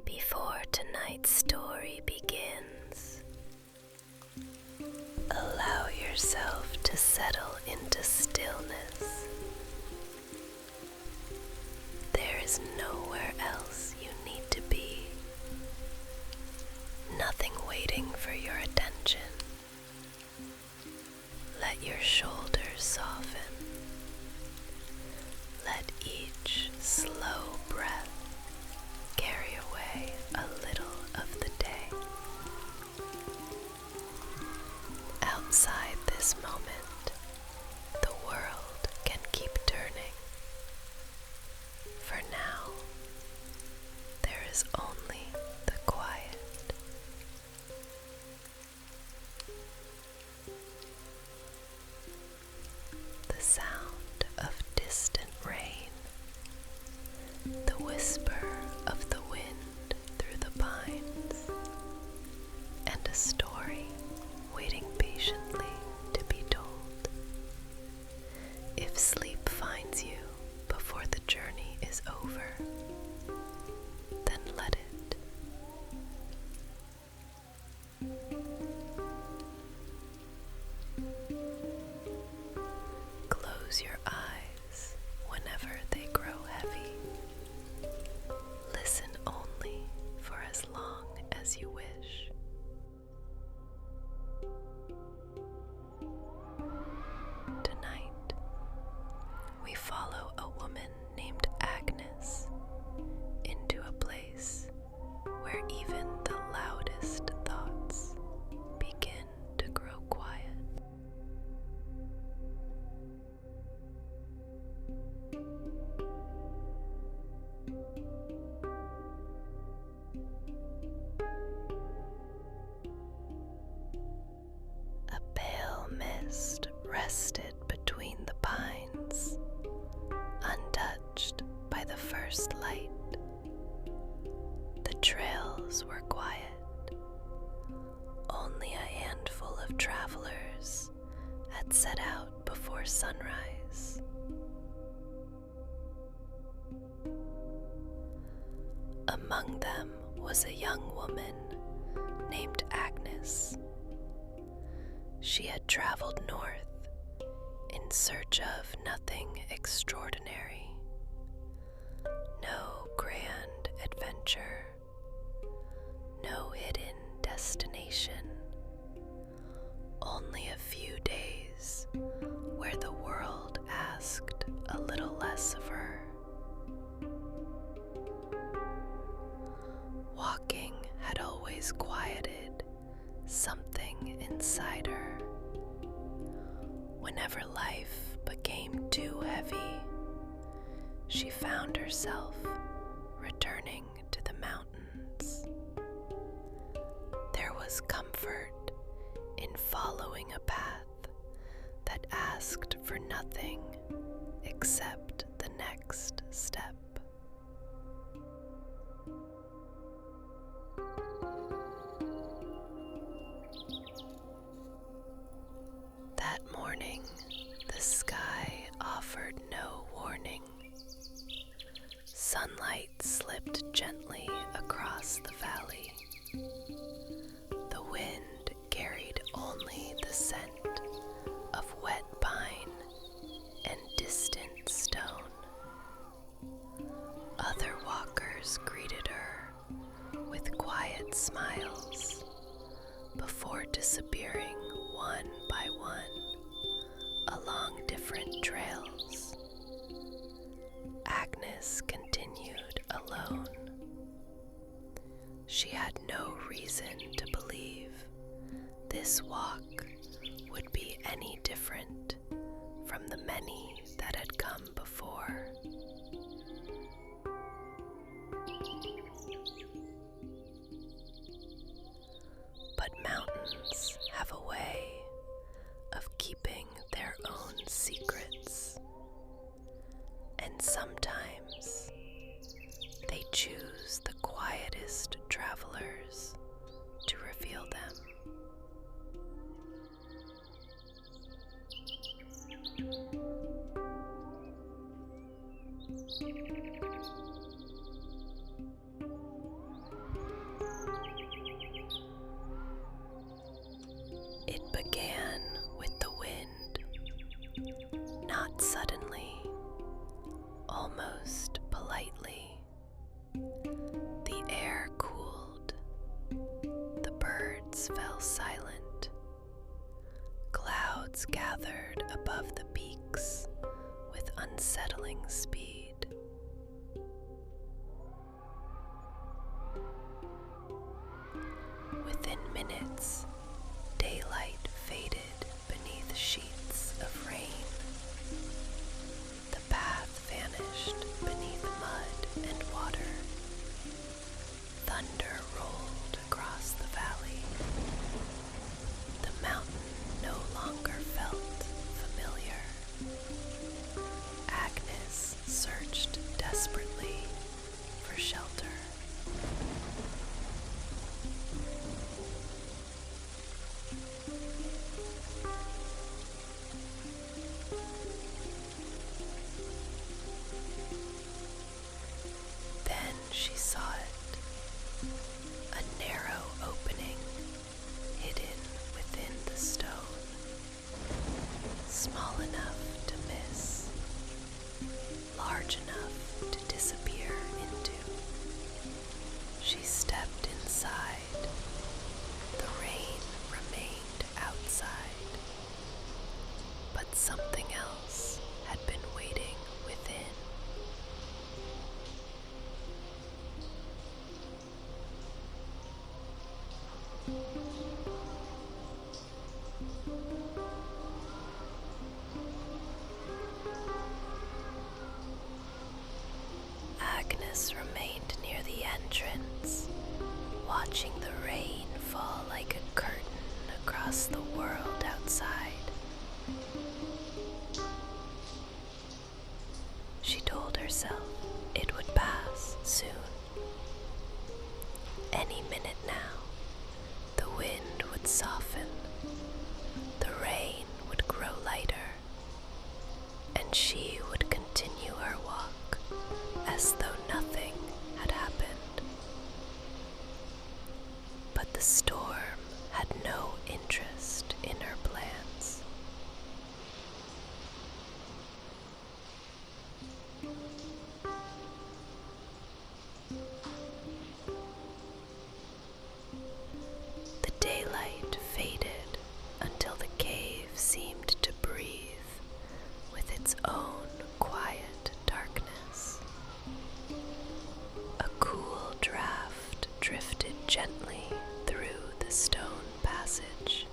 Before tonight's story begins, allow yourself to settle into stillness. There is nowhere else you need to be. Nothing waiting for your attention. Let your shoulders soften. Let each slow breath carry away a little of the day. Outside this moment, the world can keep turning. For now, there is only the quiet. The sound of distant rain, the whisper of the wind through the pines, and a story waiting patiently to be told. If sleep finds you before the journey is over, then let it. Close your eyes whenever they grow heavy. Listen only for as long as you wish. Tonight, we follow a woman named Agnes into a place where even the loudest thoughts begin to grow quiet. A pale mist rested between the pines, untouched by the first light. The trails were quiet. Only a handful of travelers had set out before sunrise. Among them was a young woman named Agnes. She had traveled north in search of nothing extraordinary, no grand adventure, no hidden destination, only a few days where the world asked a little less of her. Walking had always quieted something inside her. Whenever life became too heavy, she found herself returning to the mountains. There was comfort in following a path that asked for nothing except the next step. That morning, the sky offered no warning. Sunlight slipped gently across the valley. The wind carried only the scent of wet pine and distant stone. Other walkers greeted her with quiet smiles before disappearing one by one along different trails. Agnes continued alone. She had no reason to believe this walk would be any different from the many that had come before. But mountains have a way of keeping their own secrets, and sometimes they choose the quietest travelers to reveal them. suddenly, almost politely, the air cooled, the birds fell silent, clouds gathered above the peaks with unsettling speed. Within minutes, daylight faded beneath sheets of rain. The path vanished beneath mud and water. Thunder rolled across the valley. The mountain no longer felt familiar. Agnes searched desperately for shelter. Then she saw it, a narrow opening hidden within the stone, small enough to miss, large enough to disappear into. She stepped inside. The rain remained outside, but something else had been waiting within. Agnes remained near the entrance, watching the rain fall like a curtain across the world outside. She told herself it would pass soon. Any minute now, the wind would soften, the rain would grow lighter, and she would continue her walk as though nothing had happened. But the storm had no interest in her plans. The daylight faded until the cave seemed to breathe with its own quiet darkness. A cool draft drifted gently through the stone passage.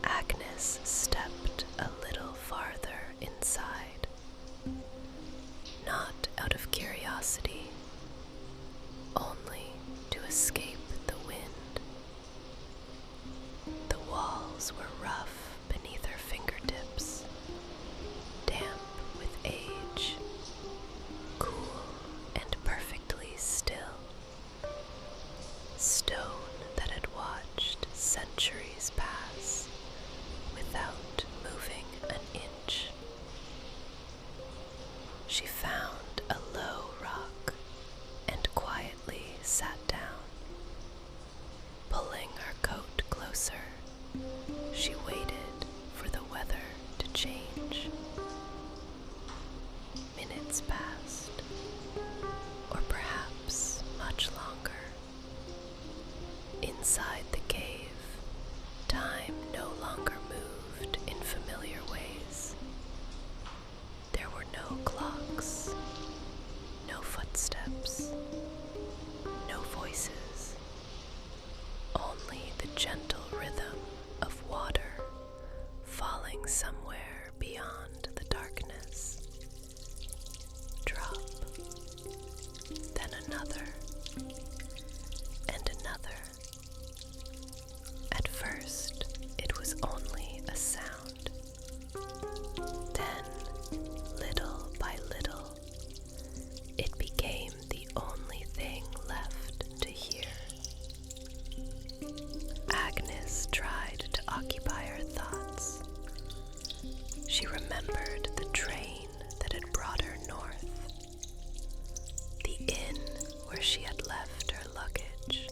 Agnes stepped a little farther inside, not out of curiosity, only to escape the wind. The walls were rough beneath her fingertips, damp with age, cool and perfectly still. Stone that had watched centuries pass without moving an inch. She found a low rock and quietly sat down. Pulling her coat closer, she waited for the weather to change. Minutes passed, or perhaps much longer. Inside the cave, time no longer moved in familiar ways. There were no clocks, no footsteps, no voices, only the gentle rhythm of water falling somewhere beyond the darkness. Drop, then another, and another. At first, it was only a sound. Then, little by little, it became the only thing left to hear. Agnes tried to occupy her thoughts. She remembered the train that had brought her north, the inn where she had left her luggage,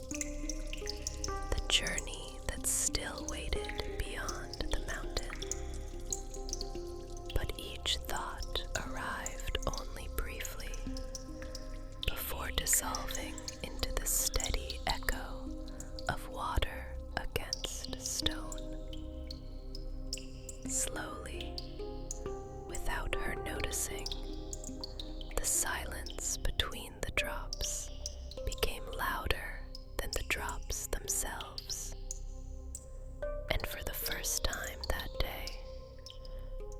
the journey that still waited beyond the mountain. But slowly, without her noticing. The silence between the drops became louder than the drops themselves. And for the first time that day,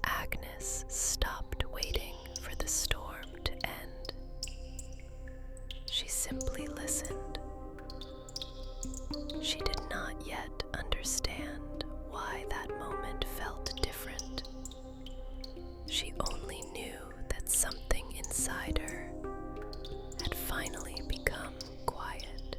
Agnes stopped waiting for the storm to end. She simply listened. She did not yet understand why that moment felt different. She only knew that something inside her had finally become quiet.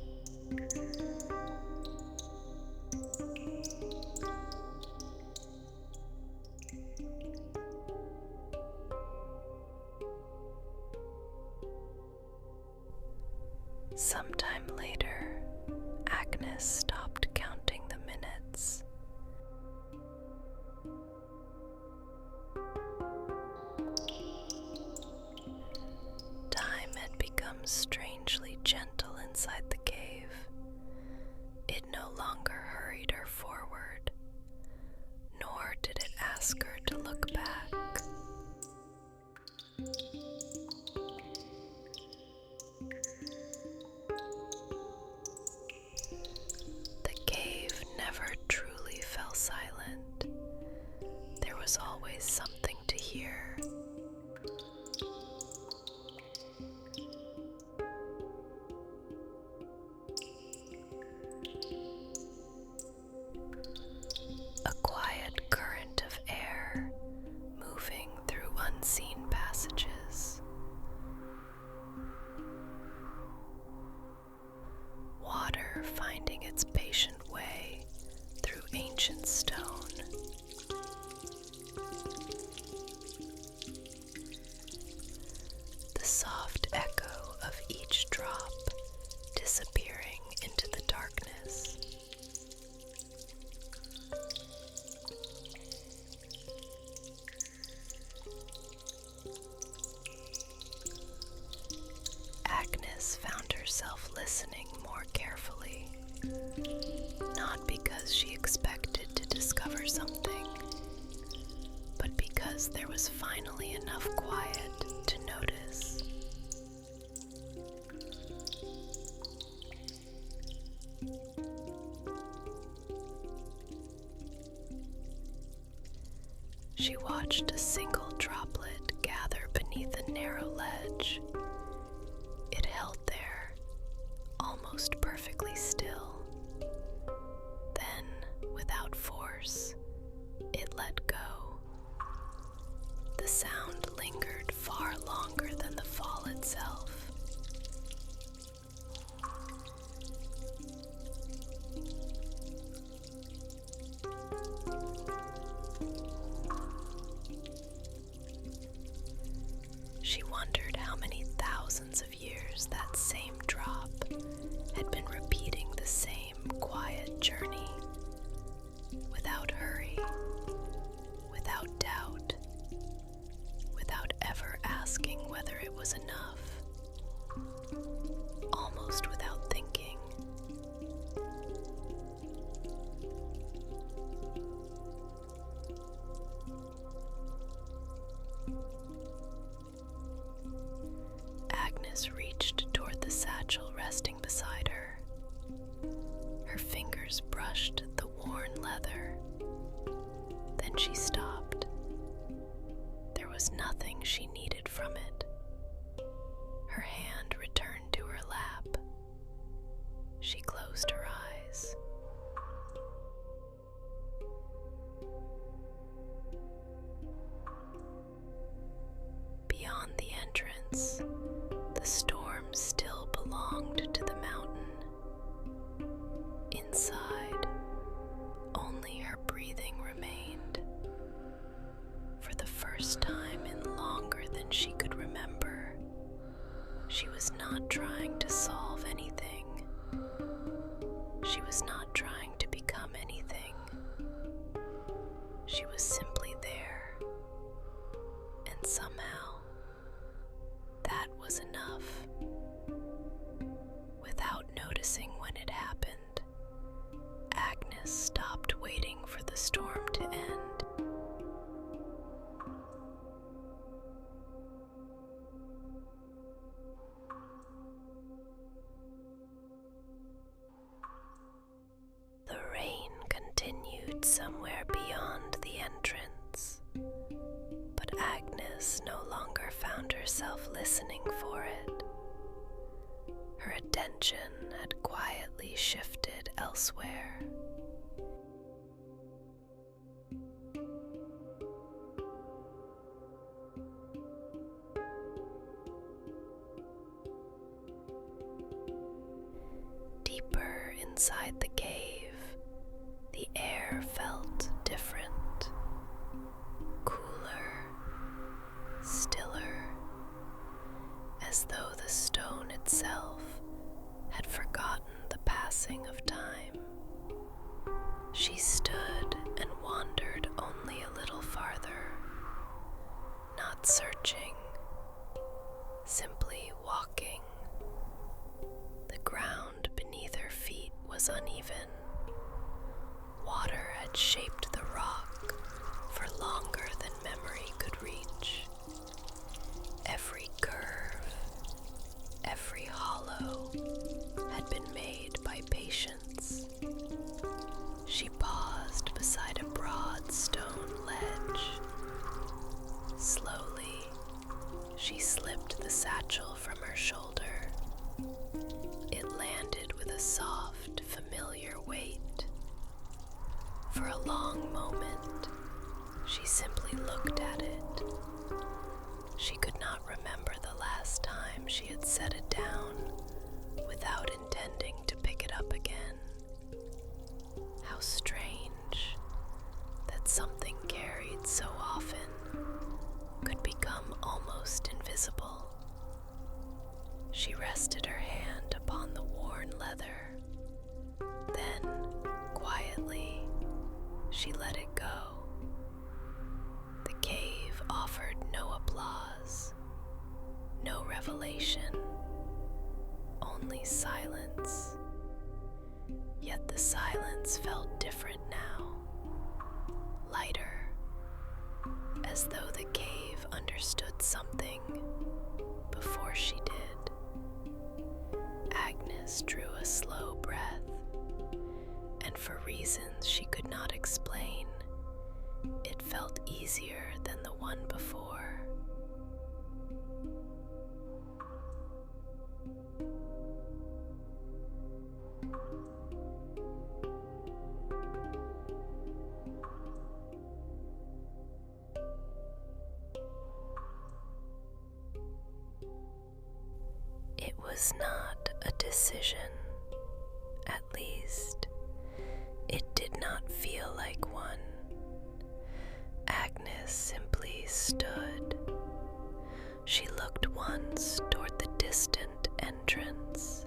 Sometime later, Agnes stopped counting the minutes. Time had become strangely gentle inside the cave. It no longer hurried her forward, nor did it ask her to look back. The cave never truly fell silent. There was always something to hear. A quiet current of air moving through unseen passages. Water finding its patient way through ancient stone. The soft echo of each drop disappearing into the darkness. Agnes found herself listening more carefully, not because she expected to discover something, but because there was finally enough quiet to notice. She watched a single droplet gather beneath a narrow ledge. It held there, almost perfectly still. Then, without force, it let go. The sound lingered far longer than the fall itself. She wondered how many thousands of years that same drop had been repeating the same quiet journey, without hurry, without doubt, without ever asking whether it was enough, almost without thinking. Agnes reached toward the satchel resting beside her. Her fingers brushed the worn leather. Then she stopped. There was nothing she needed from it. Her hand returned to her lap. She closed her eyes. Beyond the entrance, the storm still belonged to the mountain. Inside, only her breathing remained. For the first time in longer than she could remember, she was not trying to solve anything. She was not trying to become anything. She was simply there. And somehow, that was enough. Without noticing when it happened, Agnes stopped waiting for the storm to end. hid somewhere beyond the entrance, but Agnes no longer found herself listening for it. Her attention had quietly shifted elsewhere. Deeper inside the cave, the air felt different, cooler, stiller, as though the stone itself had forgotten the passing of time. She stood and wandered only a little farther, not searching, simply walking. The ground beneath her feet was uneven. Water had shaped the rock for longer than memory could reach. Every curve, every hollow had been made by patience. She paused beside a broad stone ledge. Slowly, she slipped the satchel from her shoulder. It landed with a soft, familiar weight. For a long moment, she simply looked at it. She could not remember the last time she had set it down without intending to pick it up again. How strange that something carried so often could become almost invisible. She rested her hand upon the worn leather. Then, quietly, she let it go. The cave offered no applause, no revelation, only silence. Yet the silence felt different now, lighter, as though the cave understood something before she did. Agnes drew a slow breath, and for reasons she could not explain, it felt easier than the one before. It was not a decision. At least, it did not feel like one. Agnes simply stood. She looked once toward the distant entrance.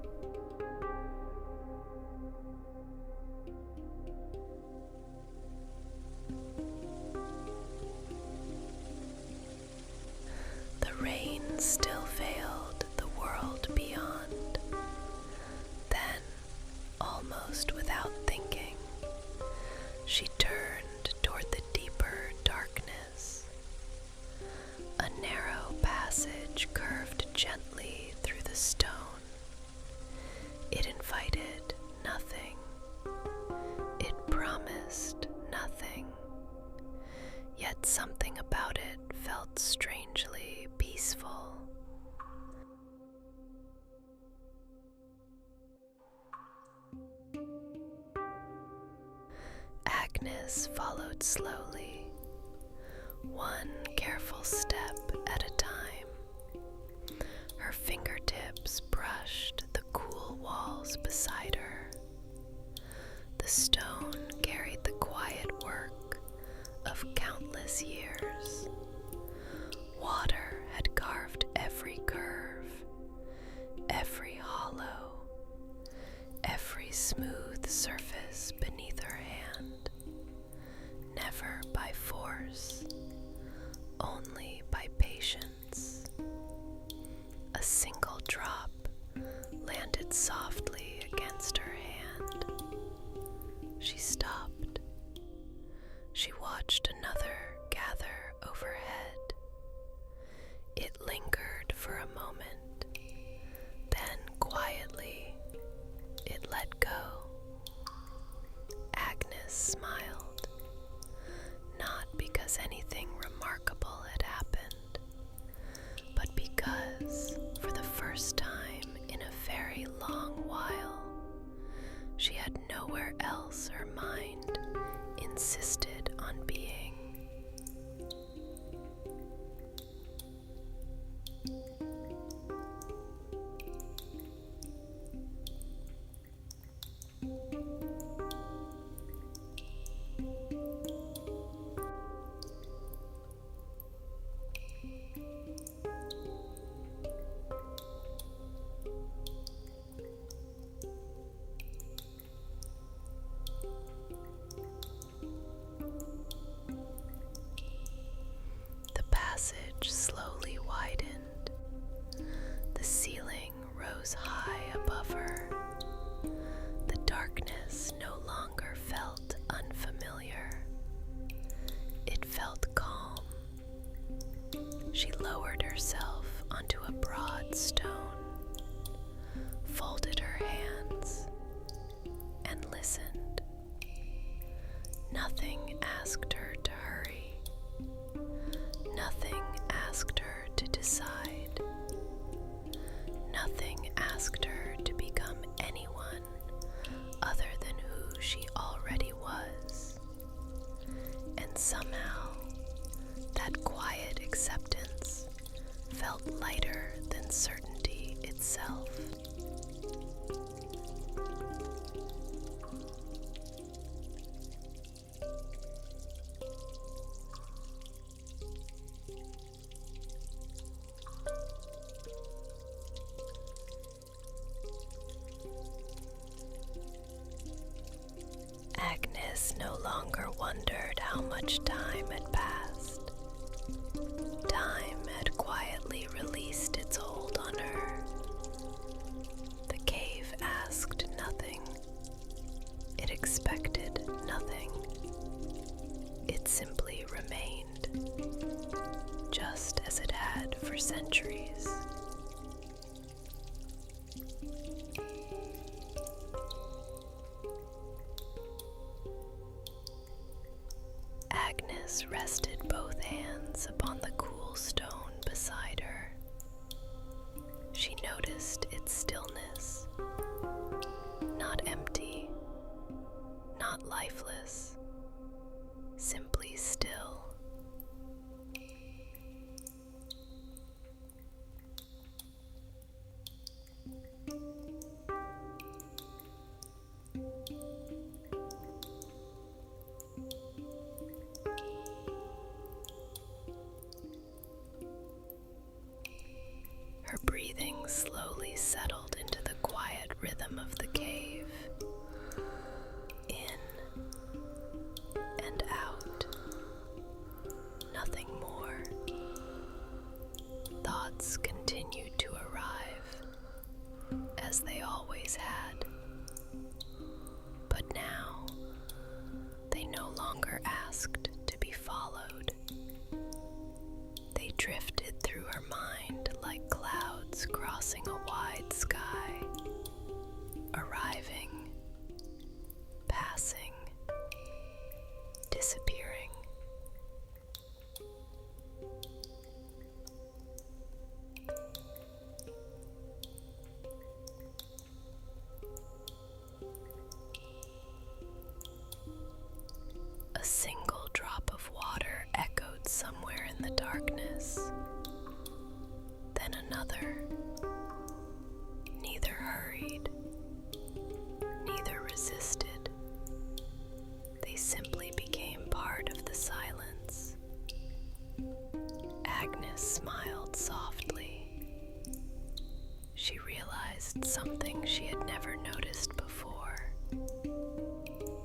The rain still veiled the world beyond. Then, almost without thinking, she turned toward the deeper darkness. A narrow passage curved gently through the stone. It invited nothing. It promised nothing. Yet something about it felt strangely peaceful. Agnes followed slowly, one careful step at a time. Her fingertips brushed the cool walls beside her. The stone carried the quiet work of countless years. Water had carved every curve, every hollow, every smooth surface beneath her hand. Never by force, only by patience. A single drop landed softly against her hand. She stopped. She watched another gather overhead. It lingered for a moment. Then quietly, it let go. Agnes smiled. because anything remarkable had happened, but because, for the first time in a very long while, she had nowhere else her mind insisted on being. Passage slowly widened. The ceiling rose high above her. The darkness no longer felt unfamiliar. It felt calm. She lowered herself onto a broad stone, folded her hands, and listened. Nothing asked her to hurry. Nothing asked her to decide. Nothing asked her to become anyone other than who she already was. And somehow, that quiet acceptance felt lighter than certainty itself. Agnes no longer wondered how much time had passed. Time had quietly released its hold on her. The cave asked nothing. It expected nothing. It simply remained, just as it had for centuries. Agnes rested both hands upon the cool stone beside her. She noticed its stillness, not empty, not lifeless, simply still. Her breathing slowly settled into the quiet rhythm of the cave, in and out, nothing more. Thoughts continued to arrive, as they always had, but now they no longer asked to be followed. They drifted through her mind like clouds crossing a wide sky, arriving, passing, disappearing. A single drop of water echoed somewhere in the darkness. Then another. Neither hurried, neither resisted. They simply became part of the silence. Agnes smiled softly. She realized something she had never noticed before.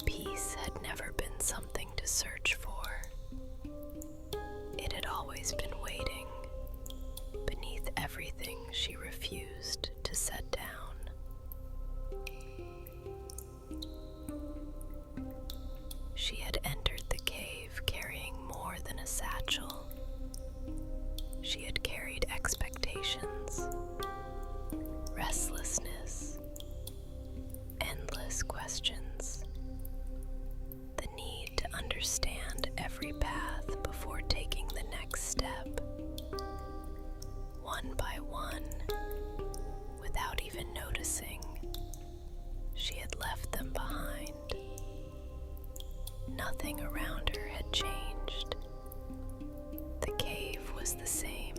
Peace had never been something to search for. It had always been waiting beneath everything she refused to set down. She had entered the cave carrying more than a satchel. She had carried expectations, restlessness, endless questions, the need to understand every path before noticing she had left them behind. Nothing around her had changed. The cave was the same.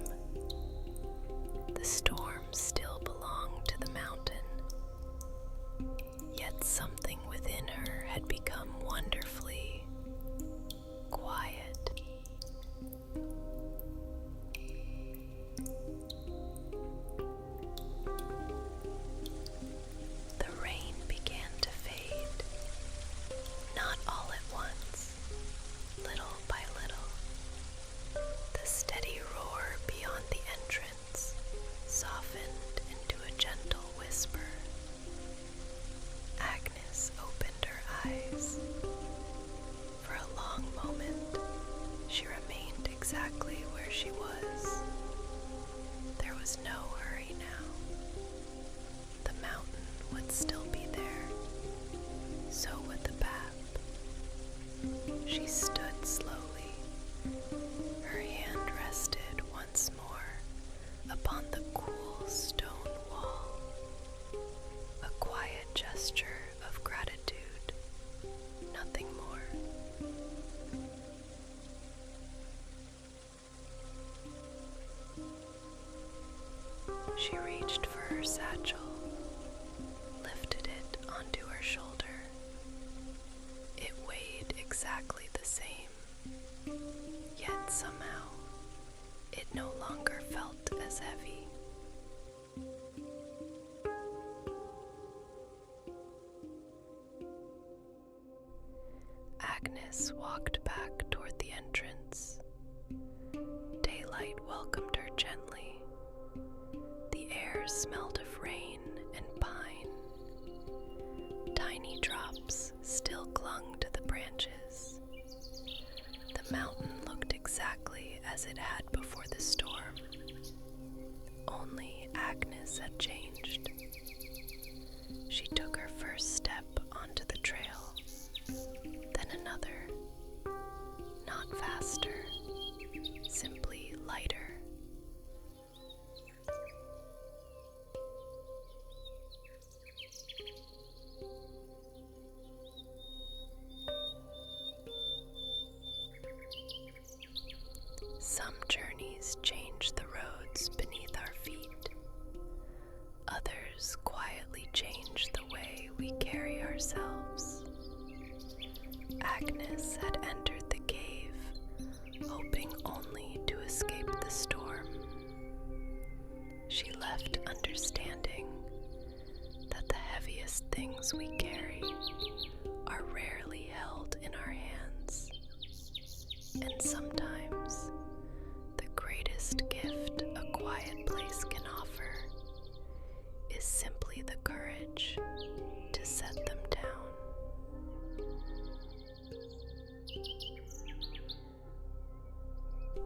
The storm still belonged to the mountain. Yet something within her had become wonderfully quiet. The rain began to fade, not all at once, little by little. The steady roar beyond the entrance softened into a gentle whisper. Agnes opened her eyes. For a long moment, she remained exactly where she was. There was no hurry now. The mountain would still be there. So would the path. She stood slowly. Her hand rested once more upon the cool stone wall. A quiet gesture of gratitude, nothing more. She reached for her satchel, lifted it onto her shoulder. It weighed exactly the same, yet somehow it no longer felt as heavy. Agnes walked back toward the entrance. Daylight welcomed her gently. The air smelled of rain and pine. Tiny drops still clung to the branches. The mountain looked exactly as it had before the storm. Only Agnes had changed. She took her first step onto the trail, then another, not faster, simply lighter. Some journeys change the roads beneath our feet. Others quietly change the way we carry ourselves. Agnes had entered the cave, hoping only to escape the storm. She left understanding that the heaviest things we carry are rarely held in our hands, and sometimes the greatest gift a quiet place can offer is simply the courage to set them down.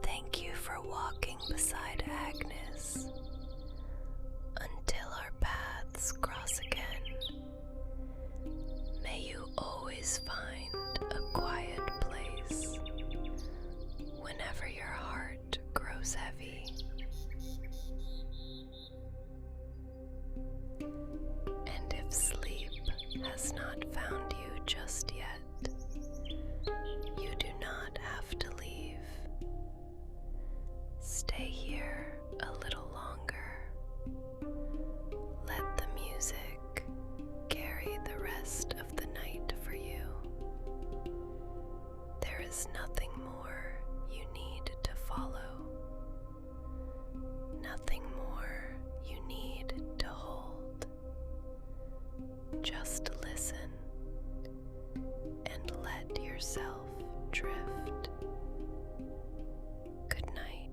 Thank you for walking beside Agnes until our paths cross again. May you always find a quiet place whenever your heart grows heavy. And if sleep has not found you just yet, you do not have to leave. Stay here a little longer. Let the music carry the rest of the night for you. There is nothing more you need to follow. Nothing more you need to hold. Just listen and let yourself drift. Good night.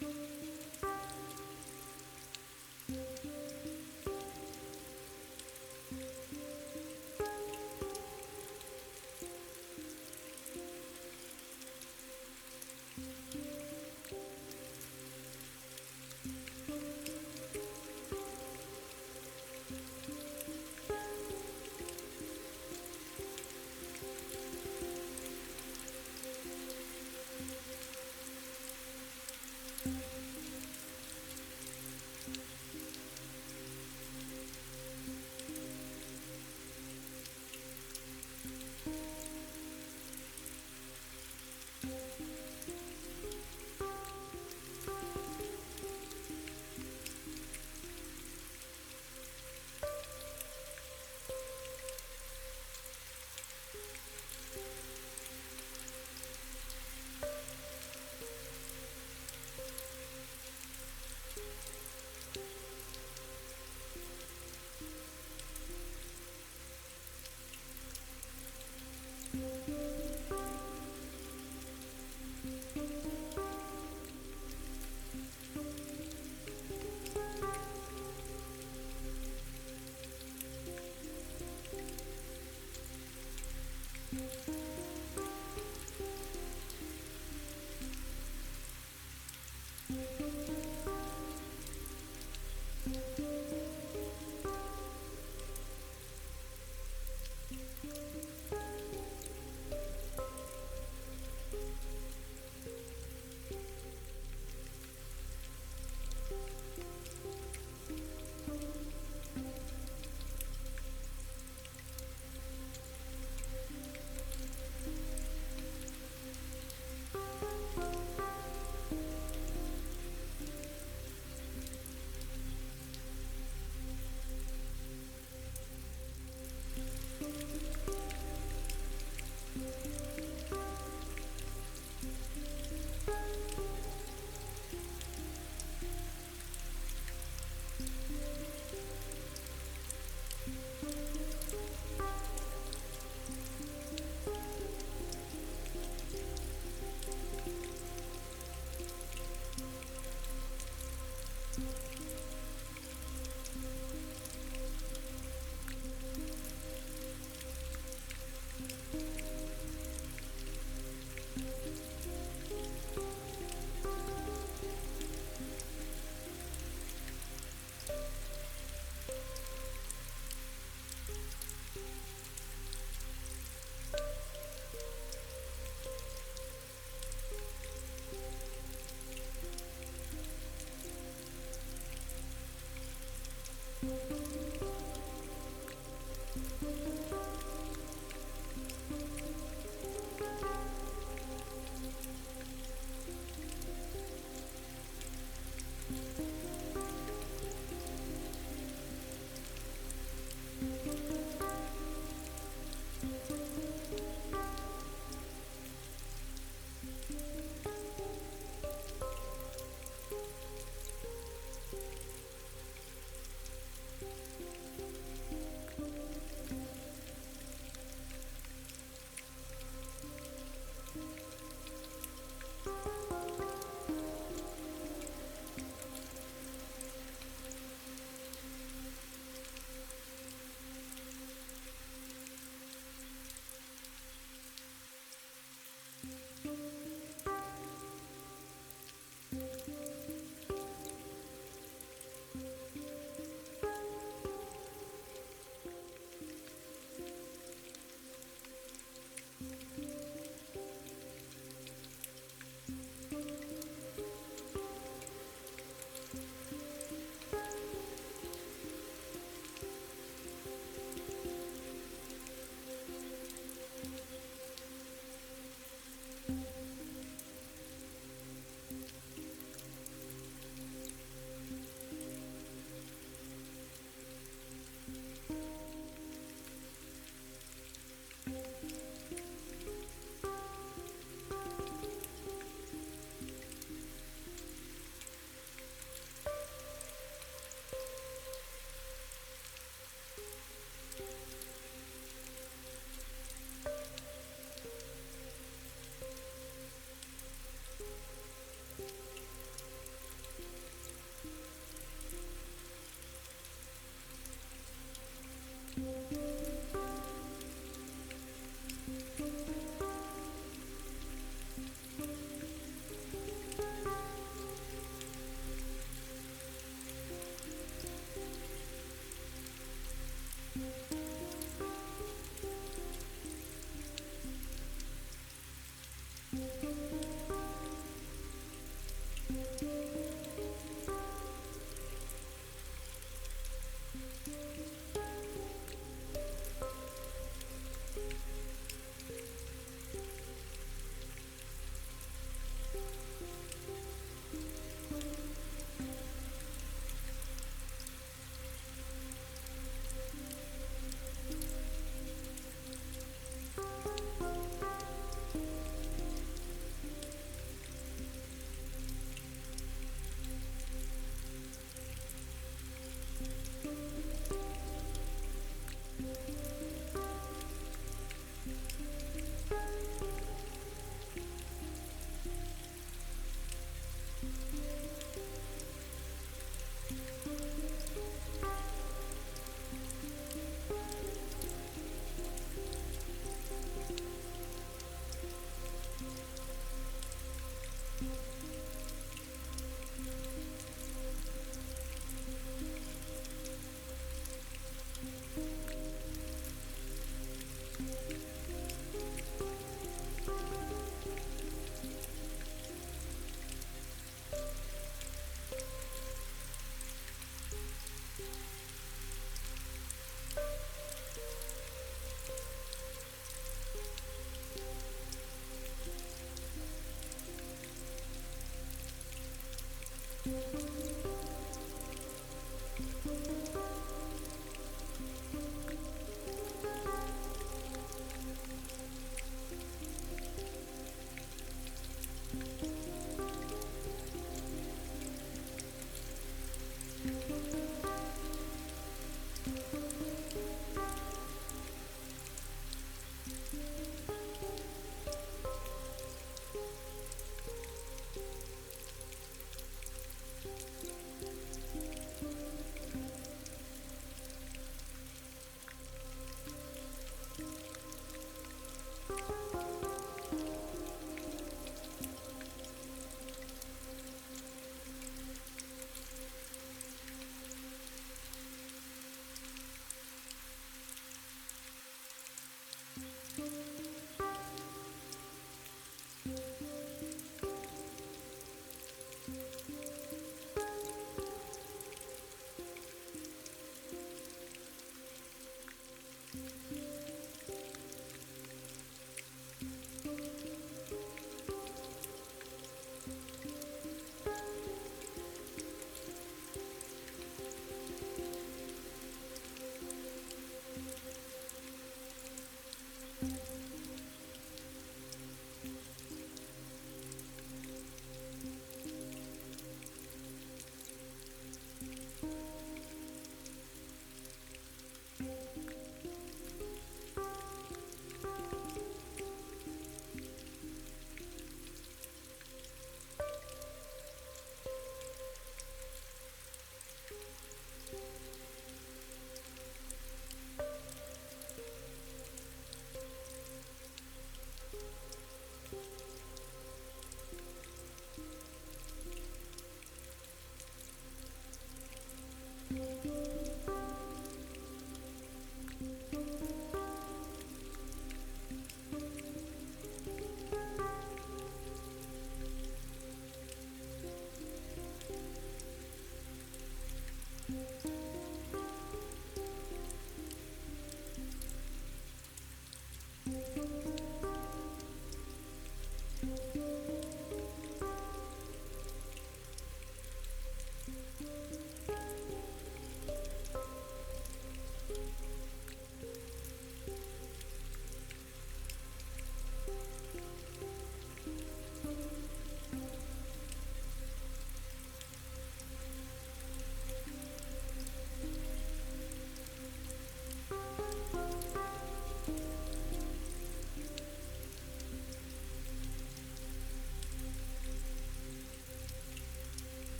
Relaxation.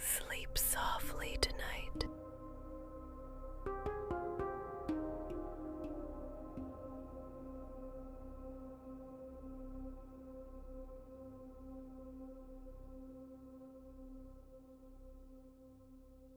Sleep softly tonight.